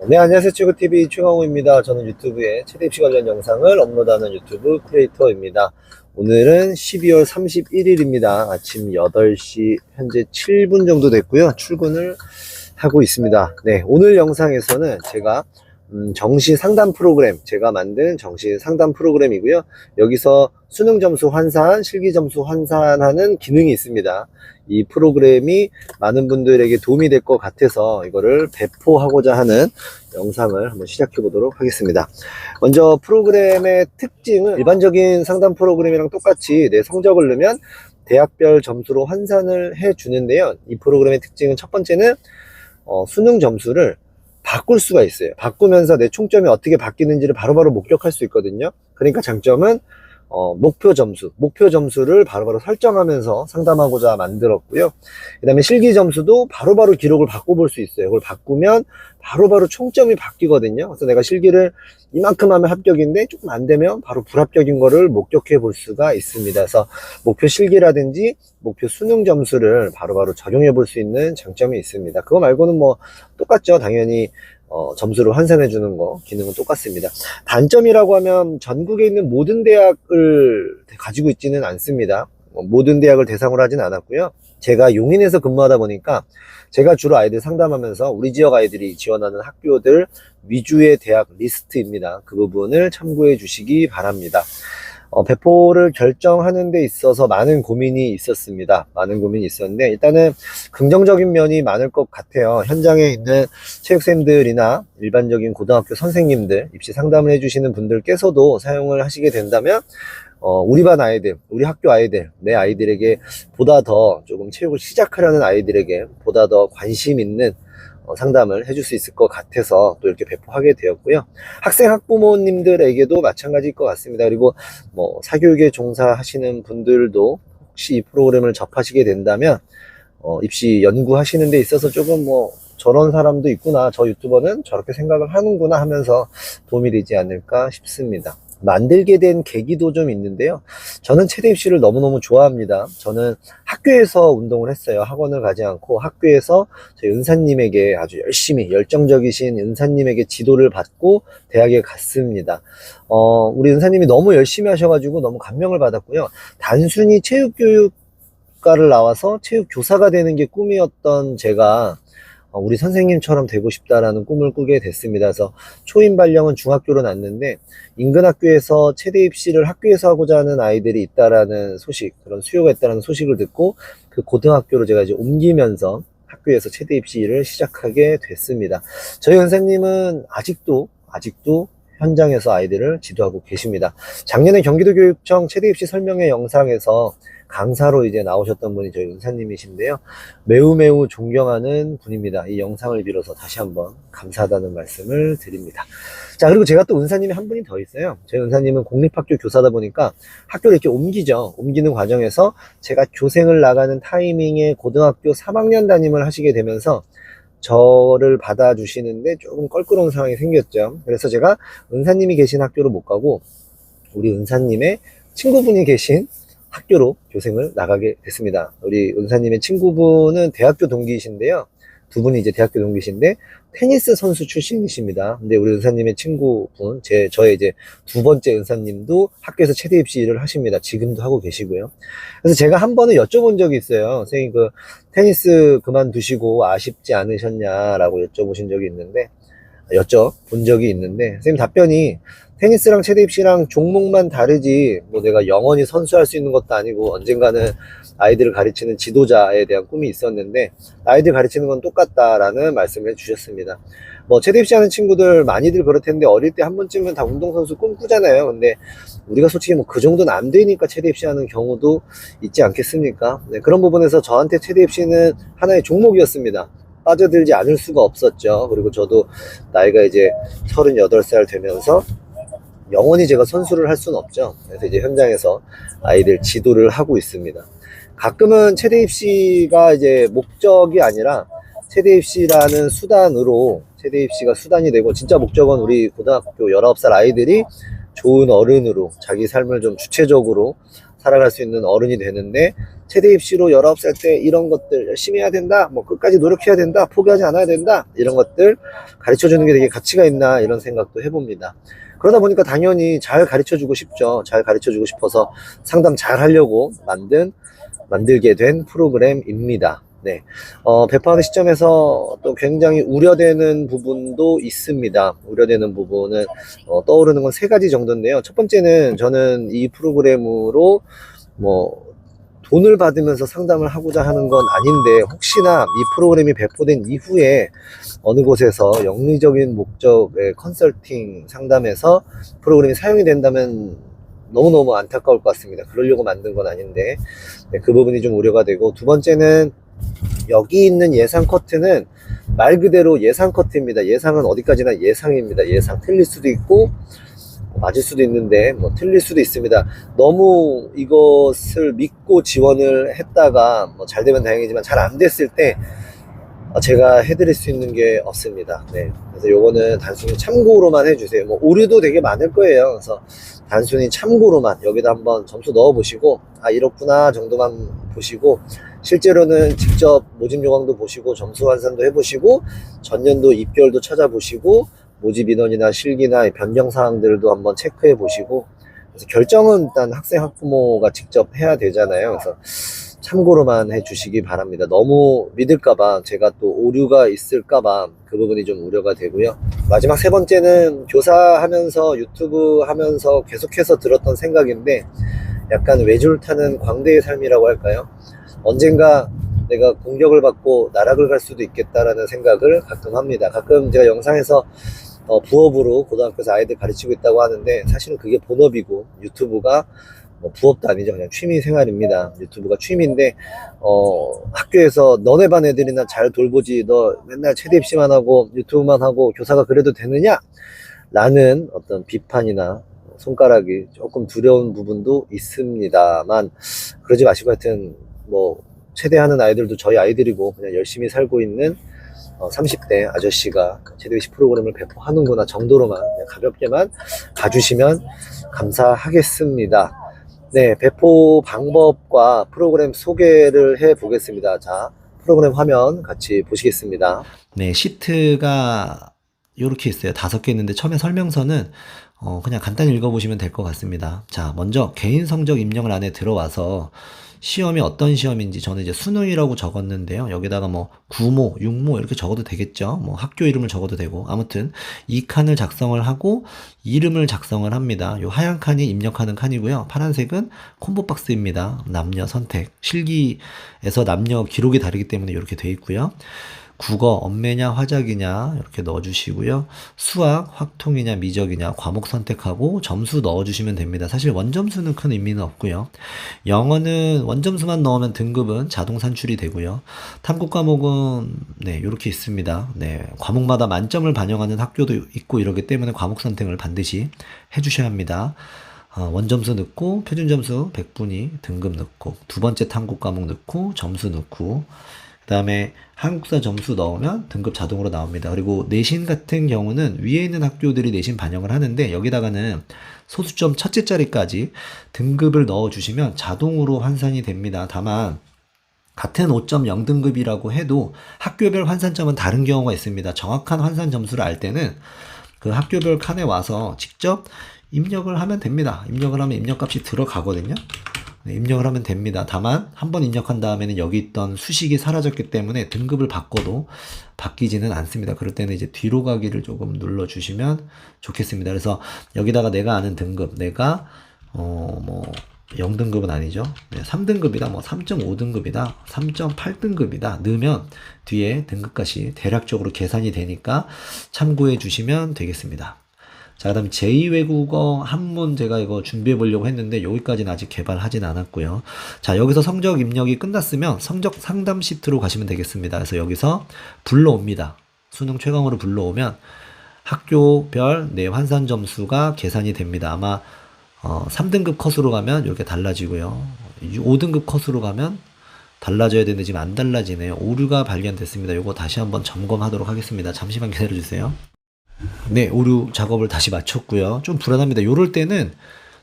네, 안녕하세요. 최고TV 최강호입니다. 저는 유튜브에 최대 입시 관련 영상을 업로드하는 유튜브 크리에이터입니다. 오늘은 12월 31일입니다. 아침 8시 현재 7분 정도 됐고요. 출근을 하고 있습니다. 네, 오늘 영상에서는 제가 정시 상담 프로그램, 제가 만든 정시 상담 프로그램이고요. 여기서 수능 점수 환산, 실기 점수 환산하는 기능이 있습니다. 이 프로그램이 많은 분들에게 도움이 될 것 같아서 이거를 배포하고자 하는 영상을 한번 시작해 보도록 하겠습니다. 먼저 프로그램의 특징은 일반적인 상담 프로그램이랑 똑같이 내 성적을 넣으면 대학별 점수로 환산을 해 주는데요. 이 프로그램의 특징은 첫 번째는 수능 점수를 바꿀 수가 있어요. 바꾸면서 내 총점이 어떻게 바뀌는지를 바로바로 목격할 수 있거든요. 그러니까 장점은 목표 점수를 바로바로 설정하면서 상담하고자 만들었고요. 그 다음에 실기 점수도 바로바로 기록을 바꿔볼 수 있어요. 그걸 바꾸면 바로바로 총점이 바뀌거든요. 그래서 내가 실기를 이만큼 하면 합격인데 조금 안 되면 바로 불합격인 거를 목격해 볼 수가 있습니다. 그래서 목표 실기라든지 목표 수능 점수를 바로바로 적용해 볼 수 있는 장점이 있습니다. 그거 말고는 뭐 똑같죠. 당연히 점수를 환산해 주는 거 기능은 똑같습니다. 단점이라고 하면 전국에 있는 모든 대학을 가지고 있지는 않습니다. 모든 대학을 대상으로 하진 않았고요. 제가 용인에서 근무하다 보니까 제가 주로 아이들 상담하면서 우리 지역 아이들이 지원하는 학교들 위주의 대학 리스트입니다. 그 부분을 참고해 주시기 바랍니다. 배포를 결정하는 데 있어서 많은 고민이 있었습니다. 많은 고민이 있었는데 일단은 긍정적인 면이 많을 것 같아요. 현장에 있는 체육생들이나 일반적인 고등학교 선생님들, 입시 상담을 해주시는 분들께서도 사용을 하시게 된다면 우리 반 아이들, 우리 학교 아이들, 내 아이들에게 보다 더 조금 체육을 시작하려는 아이들에게 보다 더 관심 있는 상담을 해줄 수 있을 것 같아서 또 이렇게 배포하게 되었고요. 학생 학부모님들에게도 마찬가지일 것 같습니다. 그리고 뭐 사교육에 종사하시는 분들도 혹시 이 프로그램을 접하시게 된다면 입시 연구하시는 데 있어서 조금 뭐 저런 사람도 있구나, 저 유튜버는 저렇게 생각을 하는구나 하면서 도움이 되지 않을까 싶습니다. 만들게 된 계기도 좀 있는데요. 저는 체대 입시를 너무너무 좋아합니다. 저는 학교에서 운동을 했어요. 학원을 가지 않고 학교에서 저희 은사님에게 아주 열심히 열정적이신 은사님에게 지도를 받고 대학에 갔습니다. 우리 은사님이 너무 열심히 하셔가지고 너무 감명을 받았고요. 단순히 체육교육과를 나와서 체육교사가 되는 게 꿈이었던 제가 우리 선생님처럼 되고 싶다라는 꿈을 꾸게 됐습니다. 그래서 초임 발령은 중학교로 났는데 인근 학교에서 체대 입시를 학교에서 하고자 하는 아이들이 있다라는 소식, 그런 수요가 있다는 소식을 듣고 그 고등학교로 제가 이제 옮기면서 학교에서 체대 입시를 시작하게 됐습니다. 저희 선생님은 아직도 현장에서 아이들을 지도하고 계십니다. 작년에 경기도교육청 체대 입시 설명회 영상에서 강사로 이제 나오셨던 분이 저희 은사님이신데요. 매우 존경하는 분입니다. 이 영상을 빌어서 다시 한번 감사하다는 말씀을 드립니다. 자, 그리고 제가 또 은사님이 한 분이 더 있어요. 저희 은사님은 공립학교 교사다 보니까 학교를 이렇게 옮기죠. 옮기는 과정에서 제가 교생을 나가는 타이밍에 고등학교 3학년 담임을 하시게 되면서 저를 받아주시는데 조금 껄끄러운 상황이 생겼죠. 그래서 제가 은사님이 계신 학교로 못 가고 우리 은사님의 친구분이 계신 학교로 교생을 나가게 됐습니다. 우리 은사님의 친구분은 대학교 동기이신데요. 두 분이 이제 대학교 동기신데 테니스 선수 출신이십니다. 근데 우리 은사님의 친구분, 저의 이제 두 번째 은사님도 학교에서 체대 입시 일을 하십니다. 지금도 하고 계시고요. 그래서 제가 한 번은 여쭤본 적이 있어요. 선생님, 그 테니스 그만두시고 아쉽지 않으셨냐라고 여쭤보신 적이 있는데, 여쭤본 적이 있는데, 선생님 답변이 테니스랑 체대 입시랑 종목만 다르지 뭐 내가 영원히 선수할 수 있는 것도 아니고 언젠가는 아이들을 가르치는 지도자에 대한 꿈이 있었는데 아이들 가르치는 건 똑같다라는 말씀을 해주셨습니다. 뭐 체대 입시 하는 친구들 많이들 그럴 텐데 어릴 때 한 번쯤은 다 운동선수 꿈꾸잖아요. 근데 우리가 솔직히 뭐 그 정도는 안 되니까 체대 입시 하는 경우도 있지 않겠습니까? 네, 그런 부분에서 저한테 체대 입시는 하나의 종목이었습니다. 빠져들지 않을 수가 없었죠. 그리고 저도 나이가 이제 38살 되면서 영원히 제가 선수를 할 수는 없죠. 그래서 이제 현장에서 아이들 지도를 하고 있습니다. 가끔은 체대 입시가 이제 목적이 아니라 체대 입시라는 수단으로 체대 입시가 수단이 되고 진짜 목적은 우리 고등학교 19살 아이들이 좋은 어른으로 자기 삶을 좀 주체적으로 살아갈 수 있는 어른이 되는데, 최대 입시로 19살 때 이런 것들 열심히 해야 된다, 뭐 끝까지 노력해야 된다, 포기하지 않아야 된다, 이런 것들 가르쳐 주는 게 되게 가치가 있나, 이런 생각도 해봅니다. 그러다 보니까 당연히 잘 가르쳐 주고 싶죠. 잘 가르쳐 주고 싶어서 상담 잘 하려고 만들게 된 프로그램입니다. 네. 배포하는 시점에서 또 굉장히 우려되는 부분도 있습니다. 우려되는 부분은, 떠오르는 건 세 가지 정도인데요. 첫 번째는, 저는 이 프로그램으로 뭐, 돈을 받으면서 상담을 하고자 하는 건 아닌데, 혹시나 이 프로그램이 배포된 이후에 어느 곳에서 영리적인 목적의 컨설팅 상담에서 프로그램이 사용이 된다면 너무너무 안타까울 것 같습니다. 그러려고 만든 건 아닌데, 네, 그 부분이 좀 우려가 되고, 두 번째는, 여기 있는 예상 커트는 말 그대로 예상 커트입니다. 예상은 어디까지나 예상입니다. 예상 틀릴 수도 있고 맞을 수도 있는데, 뭐 틀릴 수도 있습니다. 너무 이것을 믿고 지원을 했다가 뭐 잘 되면 다행이지만 잘 안 됐을 때 제가 해드릴 수 있는 게 없습니다. 네. 그래서 요거는 단순히 참고로만 해주세요. 뭐 오류도 되게 많을 거예요. 그래서 단순히 참고로만 여기다 한번 점수 넣어보시고, 아 이렇구나 정도만 보시고, 실제로는 직접 모집 요강도 보시고 점수 환산도 해보시고 전년도 입결도 찾아보시고 모집 인원이나 실기나 변경 사항들도 한번 체크해 보시고, 그래서 결정은 일단 학생 학부모가 직접 해야 되잖아요. 그래서 참고로만 해 주시기 바랍니다. 너무 믿을까봐, 제가 또 오류가 있을까봐 그 부분이 좀 우려가 되고요. 마지막 세 번째는, 교사하면서 유튜브 하면서 계속해서 들었던 생각인데, 약간 외줄 타는 광대의 삶이라고 할까요? 언젠가 내가 공격을 받고 나락을 갈 수도 있겠다라는 생각을 가끔 합니다. 가끔 제가 영상에서 부업으로 고등학교에서 아이들 가르치고 있다고 하는데, 사실은 그게 본업이고 유튜브가 뭐 부업도 아니죠. 그냥 취미 생활입니다. 유튜브가 취미인데, 학교에서 너네 반 애들이나 잘 돌보지, 너 맨날 최대 입시만 하고 유튜브만 하고 교사가 그래도 되느냐? 라는 어떤 비판이나 손가락이 조금 두려운 부분도 있습니다만, 그러지 마시고, 하여튼 뭐 최대하는 아이들도 저희 아이들이고 그냥 열심히 살고 있는 30대 아저씨가 최대입시 프로그램을 배포하는구나 정도로만 그냥 가볍게만 봐주시면 감사하겠습니다. 네, 배포 방법과 프로그램 소개를 해 보겠습니다. 자, 프로그램 화면 같이 보시겠습니다. 네, 시트가 이렇게 있어요. 5개 있는데, 처음에 설명서는 그냥 간단히 읽어보시면 될 것 같습니다. 자, 먼저 개인 성적 입력을 안에 들어와서 시험이 어떤 시험인지, 저는 이제 수능이라고 적었는데요. 여기다가 뭐 구모, 육모 이렇게 적어도 되겠죠. 뭐 학교 이름을 적어도 되고, 아무튼 이 칸을 작성을 하고 이름을 작성을 합니다. 요 하얀 칸이 입력하는 칸이고요. 파란색은 콤보 박스입니다. 남녀 선택. 실기에서 남녀 기록이 다르기 때문에 이렇게 돼 있고요. 국어, 엄매냐, 화작이냐 이렇게 넣어주시고요. 수학, 확통이냐, 미적이냐 과목 선택하고 점수 넣어주시면 됩니다. 사실 원점수는 큰 의미는 없고요. 영어는 원점수만 넣으면 등급은 자동 산출이 되고요. 탐구 과목은 네, 이렇게 있습니다. 네, 과목마다 만점을 반영하는 학교도 있고 이러기 때문에 과목 선택을 반드시 해주셔야 합니다. 원점수 넣고, 표준점수 100분위 등급 넣고, 두 번째 탐구 과목 넣고, 점수 넣고, 그 다음에 한국사 점수 넣으면 등급 자동으로 나옵니다. 그리고 내신 같은 경우는 위에 있는 학교들이 내신 반영을 하는데, 여기다가는 소수점 첫째 자리까지 등급을 넣어주시면 자동으로 환산이 됩니다. 다만 같은 5.0등급이라고 해도 학교별 환산점은 다른 경우가 있습니다. 정확한 환산 점수를 알 때는 그 학교별 칸에 와서 직접 입력을 하면 됩니다. 입력을 하면 입력값이 들어가거든요. 네, 입력을 하면 됩니다. 다만 한번 입력한 다음에는 여기 있던 수식이 사라졌기 때문에 등급을 바꿔도 바뀌지는 않습니다. 그럴 때는 이제 뒤로 가기를 조금 눌러주시면 좋겠습니다. 그래서 여기다가 내가 아는 등급, 내가 뭐 0등급은 아니죠. 네, 3등급이다, 뭐 3.5등급이다, 3.8등급이다 넣으면 뒤에 등급값이 대략적으로 계산이 되니까 참고해 주시면 되겠습니다. 자, 그 다음 제2외국어 한문, 제가 이거 준비해 보려고 했는데 여기까지는 아직 개발하진 않았고요. 자, 여기서 성적 입력이 끝났으면 성적 상담 시트로 가시면 되겠습니다. 그래서 여기서 불러옵니다. 수능 최강으로 불러오면 학교별 내 환산 점수가 계산이 됩니다. 아마 3등급 컷으로 가면 이렇게 달라지고요. 5등급 컷으로 가면 달라져야 되는데 지금 안 달라지네요. 오류가 발견됐습니다. 이거 다시 한번 점검하도록 하겠습니다. 잠시만 기다려 주세요. 네, 오류 작업을 다시 마쳤고요. 좀 불안합니다. 요럴 때는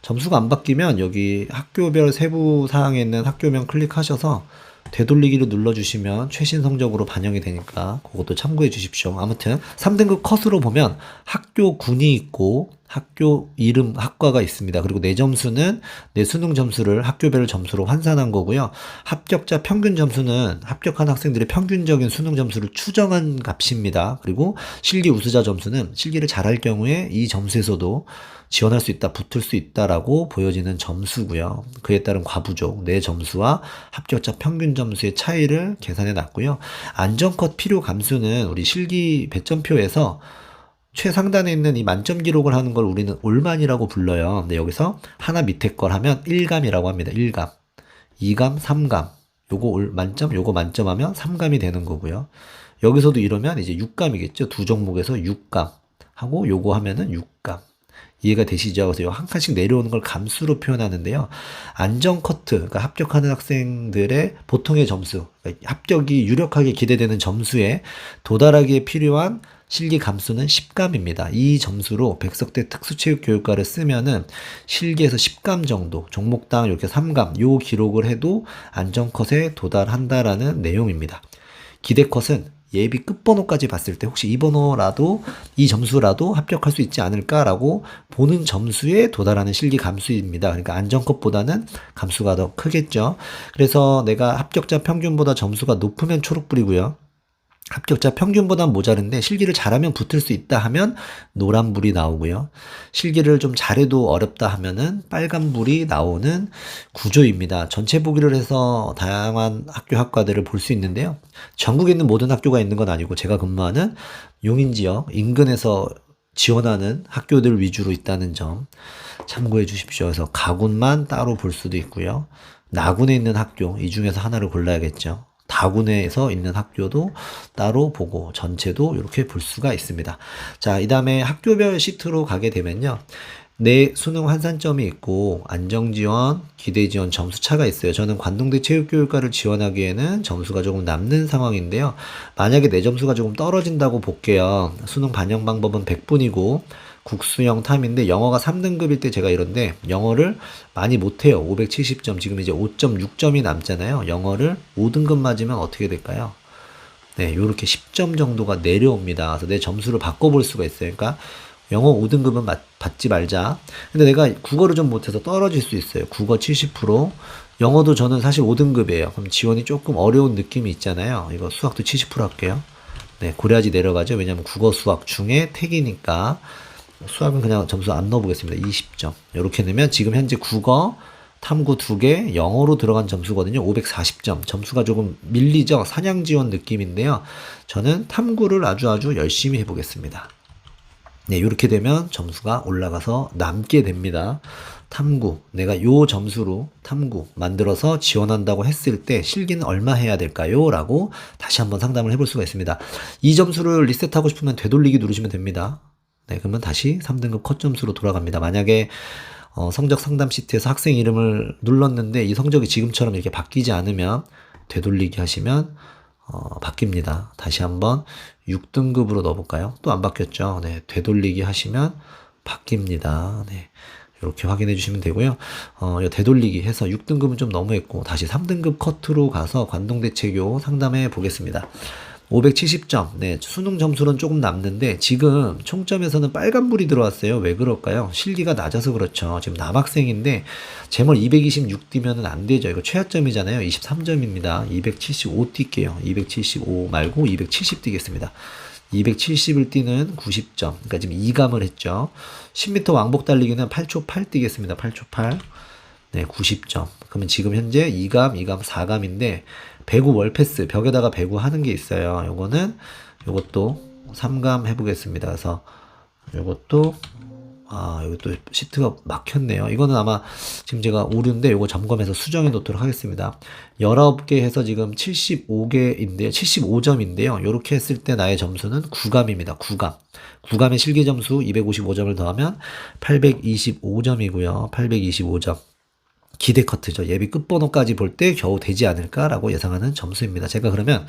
점수가 안 바뀌면 여기 학교별 세부 사항에 있는 학교명 클릭하셔서 되돌리기를 눌러주시면 최신 성적으로 반영이 되니까 그것도 참고해 주십시오. 아무튼 3등급 컷으로 보면 학교 군이 있고 학교 이름 학과가 있습니다. 그리고 내 점수는 내 수능 점수를 학교별 점수로 환산한 거고요. 합격자 평균 점수는 합격한 학생들의 평균적인 수능 점수를 추정한 값입니다. 그리고 실기 우수자 점수는 실기를 잘할 경우에 이 점수에서도 지원할 수 있다, 붙을 수 있다라고 보여지는 점수고요. 그에 따른 과부족, 내 점수와 합격자 평균 점수의 차이를 계산해 놨고요. 안전컷 필요 감수는 우리 실기 배점표에서 최상단에 있는 이 만점 기록을 하는 걸 우리는 올만이라고 불러요. 근데 여기서 하나 밑에 걸 하면 1감이라고 합니다. 1감, 2감, 3감. 요거 만점, 요거 만점 하면 3감이 되는 거고요. 여기서도 이러면 이제 6감이겠죠. 두 종목에서 6감 하고 요거 하면은 6감. 이해가 되시죠? 그래서 요 한 칸씩 내려오는 걸 감수로 표현하는데요. 안전 커트, 그러니까 합격하는 학생들의 보통의 점수, 그러니까 합격이 유력하게 기대되는 점수에 도달하기에 필요한 실기 감수는 10감입니다. 이 점수로 백석대 특수체육교육과를 쓰면은 실기에서 10감 정도, 종목당 이렇게 3감, 요 기록을 해도 안전컷에 도달한다라는 내용입니다. 기대컷은 예비 끝번호까지 봤을 때 혹시 이 번호라도 이 점수라도 합격할 수 있지 않을까라고 보는 점수에 도달하는 실기 감수입니다. 그러니까 안전컷보다는 감수가 더 크겠죠. 그래서 내가 합격자 평균보다 점수가 높으면 초록불이고요. 합격자 평균보다 모자른데 실기를 잘하면 붙을 수 있다 하면 노란불이 나오고요. 실기를 좀 잘해도 어렵다 하면은 빨간불이 나오는 구조입니다. 전체 보기를 해서 다양한 학교 학과들을 볼 수 있는데요. 전국에 있는 모든 학교가 있는 건 아니고 제가 근무하는 용인지역 인근에서 지원하는 학교들 위주로 있다는 점 참고해 주십시오. 그래서 가군만 따로 볼 수도 있고요. 나군에 있는 학교 이 중에서 하나를 골라야겠죠. 다군에서 있는 학교도 따로 보고 전체도 이렇게 볼 수가 있습니다. 자, 이 다음에 학교별 시트로 가게 되면요. 내 수능 환산점이 있고 안정지원, 기대지원 점수차가 있어요. 저는 관동대 체육교육과를 지원하기에는 점수가 조금 남는 상황인데요. 만약에 내 점수가 조금 떨어진다고 볼게요. 수능 반영 방법은 100분이고 국수형 탐인데 영어가 3등급일 때 제가 이런데 영어를 많이 못해요. 570점 지금 이제 5.6점이 남잖아요. 영어를 5등급 맞으면 어떻게 될까요? 네, 요렇게 10점 정도가 내려옵니다. 그래서 내 점수를 바꿔볼 수가 있어요. 그러니까 영어 5등급은 받지 말자. 근데 내가 국어를 좀 못해서 떨어질 수 있어요. 국어 70%. 영어도 저는 사실 5등급이에요. 그럼 지원이 조금 어려운 느낌이 있잖아요. 이거 수학도 70% 할게요. 네, 고려하지 내려가죠. 왜냐면 국어 수학 중에 택이니까. 수학은 그냥 점수 안 넣어보겠습니다. 20점. 이렇게 넣으면 지금 현재 국어, 탐구 2개, 영어로 들어간 점수거든요. 540점. 점수가 조금 밀리죠. 사냥 지원 느낌인데요. 저는 탐구를 아주 열심히 해보겠습니다. 네, 이렇게 되면 점수가 올라가서 남게 됩니다. 탐구, 내가 요 점수로 탐구 만들어서 지원한다고 했을 때 실기는 얼마 해야 될까요? 라고 다시 한번 상담을 해볼 수가 있습니다. 이 점수를 리셋하고 싶으면 되돌리기 누르시면 됩니다. 네, 그러면 다시 3등급 컷 점수로 돌아갑니다. 만약에 성적 상담 시트에서 학생 이름을 눌렀는데 이 성적이 지금처럼 이렇게 바뀌지 않으면 되돌리기 하시면 바뀝니다. 다시 한번 6등급으로 넣어볼까요? 또 안 바뀌었죠? 네, 되돌리기 하시면 바뀝니다. 네, 이렇게 확인해 주시면 되고요. 되돌리기 해서 6등급은 좀 너무했고 다시 3등급 컷으로 가서 관동대체교 상담해 보겠습니다. 570점. 네, 수능 점수는 조금 남는데 지금 총점에서는 빨간불이 들어왔어요. 왜 그럴까요? 실기가 낮아서 그렇죠. 지금 남학생인데 제몰 226 뛰면은 안 되죠. 이거 최하점이잖아요. 23점입니다. 275 뛸게요. 275 말고 270 뛰겠습니다. 270을 뛰는 90점. 그러니까 지금 2감을 했죠. 10m 왕복 달리기는 8초 8 뛰겠습니다. 8초 8. 네, 90점. 그러면 지금 현재 2감, 4감인데 배구 월패스 벽에다가 배구 하는 게 있어요. 요것도 3감 해보겠습니다. 그래서 요것도 이것도 시트가 막혔네요. 이거는 아마 지금 제가 오류인데 요거 점검해서 수정해 놓도록 하겠습니다. 19개 해서 지금 75개인데요. 75점인데요. 요렇게 했을 때 나의 점수는 9감입니다. 9감. 9감의 실기 점수 255점을 더하면 825점이고요. 825점. 기대 커트죠. 예비 끝번호까지 볼 때 겨우 되지 않을까라고 예상하는 점수입니다. 제가 그러면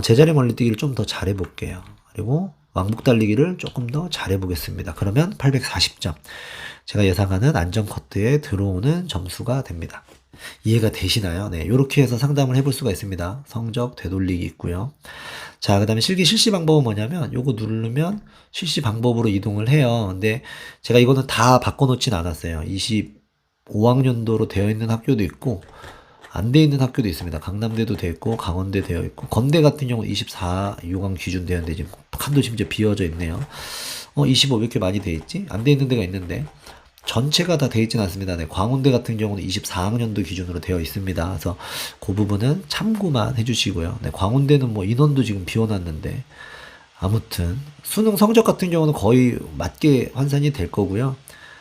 제자리 멀리뛰기를 좀 더 잘해 볼게요. 그리고 왕복 달리기를 조금 더 잘해 보겠습니다. 그러면 840점. 제가 예상하는 안전 커트에 들어오는 점수가 됩니다. 이해가 되시나요? 네, 이렇게 해서 상담을 해볼 수가 있습니다. 성적 되돌리기 있고요. 자, 그 다음에 실시 방법은 뭐냐면 요거 누르면 실시 방법으로 이동을 해요. 근데 제가 이거는 다 바꿔놓진 않았어요. 25학년도로 되어 있는 학교도 있고 안 되어 있는 학교도 있습니다. 강남대도 되어 있고 강원대 되어 있고 건대 같은 경우는 24 요강 기준 되어 있는데 지금 칸도 심지어 비어져 있네요. 25 왜 이렇게 많이 되어 있지? 안 되어 있는 데가 있는데 전체가 다 되어 있지는 않습니다. 네, 광운대 같은 경우는 24학년도 기준으로 되어 있습니다. 그래서 그 부분은 참고만 해주시고요. 네, 광운대는 뭐 인원도 지금 비워놨는데 아무튼 수능 성적 같은 경우는 거의 맞게 환산이 될 거고요.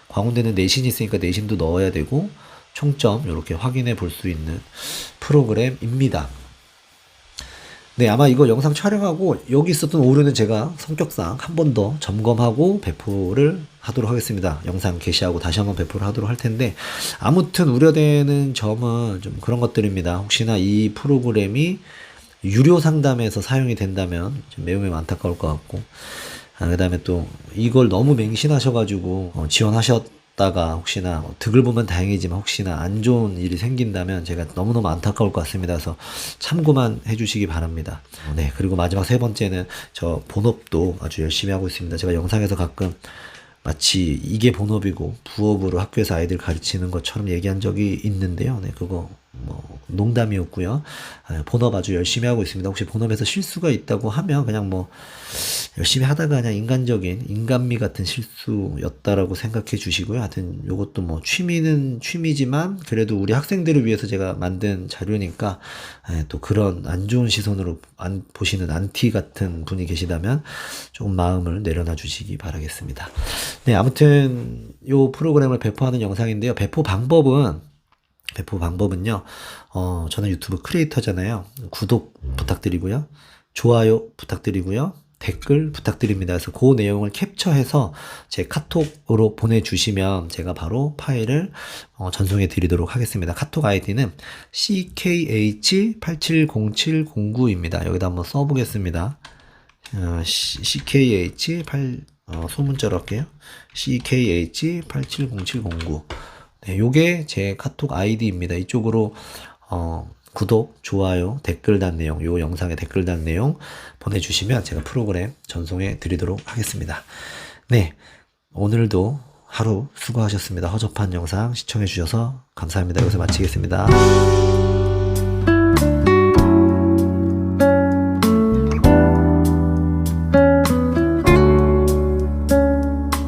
광운대는 내신이 있으니까 내신도 넣어야 되고 총점 이렇게 확인해 볼 수 있는 프로그램입니다. 네, 아마 이거 영상 촬영하고 여기 있었던 오류는 제가 성격상 한 번 더 점검하고 배포를 하도록 하겠습니다. 영상 게시하고 다시 한번 배포를 하도록 할 텐데 아무튼 우려되는 점은 좀 그런 것들입니다. 혹시나 이 프로그램이 유료 상담에서 사용이 된다면 좀 매우 안타까울 것 같고 그 다음에 또 이걸 너무 맹신하셔가지고 지원하셨다가 혹시나 득을 보면 다행이지만 혹시나 안 좋은 일이 생긴다면 제가 너무너무 안타까울 것 같습니다. 그래서 참고만 해주시기 바랍니다. 네, 그리고 마지막 세 번째는 저 본업도 아주 열심히 하고 있습니다. 제가 영상에서 가끔 마치 이게 본업이고 부업으로 학교에서 아이들 가르치는 것처럼 얘기한 적이 있는데요. 네, 그거 뭐 농담이었고요. 본업 아주 열심히 하고 있습니다. 혹시 본업에서 실수가 있다고 하면 그냥 뭐 열심히 하다가 그냥 인간적인 인간미 같은 실수였다라고 생각해 주시고요. 하여튼 요것도 뭐 취미는 취미지만 그래도 우리 학생들을 위해서 제가 만든 자료니까 또 그런 안 좋은 시선으로 안 보시는 안티 같은 분이 계시다면 조금 마음을 내려놔 주시기 바라겠습니다. 네, 아무튼 요 프로그램을 배포하는 영상인데요. 배포 방법은요. 저는 유튜브 크리에이터잖아요. 구독 부탁드리고요. 좋아요 부탁드리고요. 댓글 부탁드립니다. 그래서 그 내용을 캡처해서 제 카톡으로 보내주시면 제가 바로 파일을 전송해 드리도록 하겠습니다. 카톡 아이디는 ckh870709입니다. 여기다 한번 써보겠습니다. ckh8 소문자로 할게요. ckh870709. 네, 요게 제 카톡 아이디입니다. 이쪽으로 구독, 좋아요, 댓글 단 내용, 요 영상에 댓글 단 내용 보내주시면 제가 프로그램 전송해 드리도록 하겠습니다. 네, 오늘도 하루 수고하셨습니다. 허접한 영상 시청해 주셔서 감사합니다. 여기서 마치겠습니다.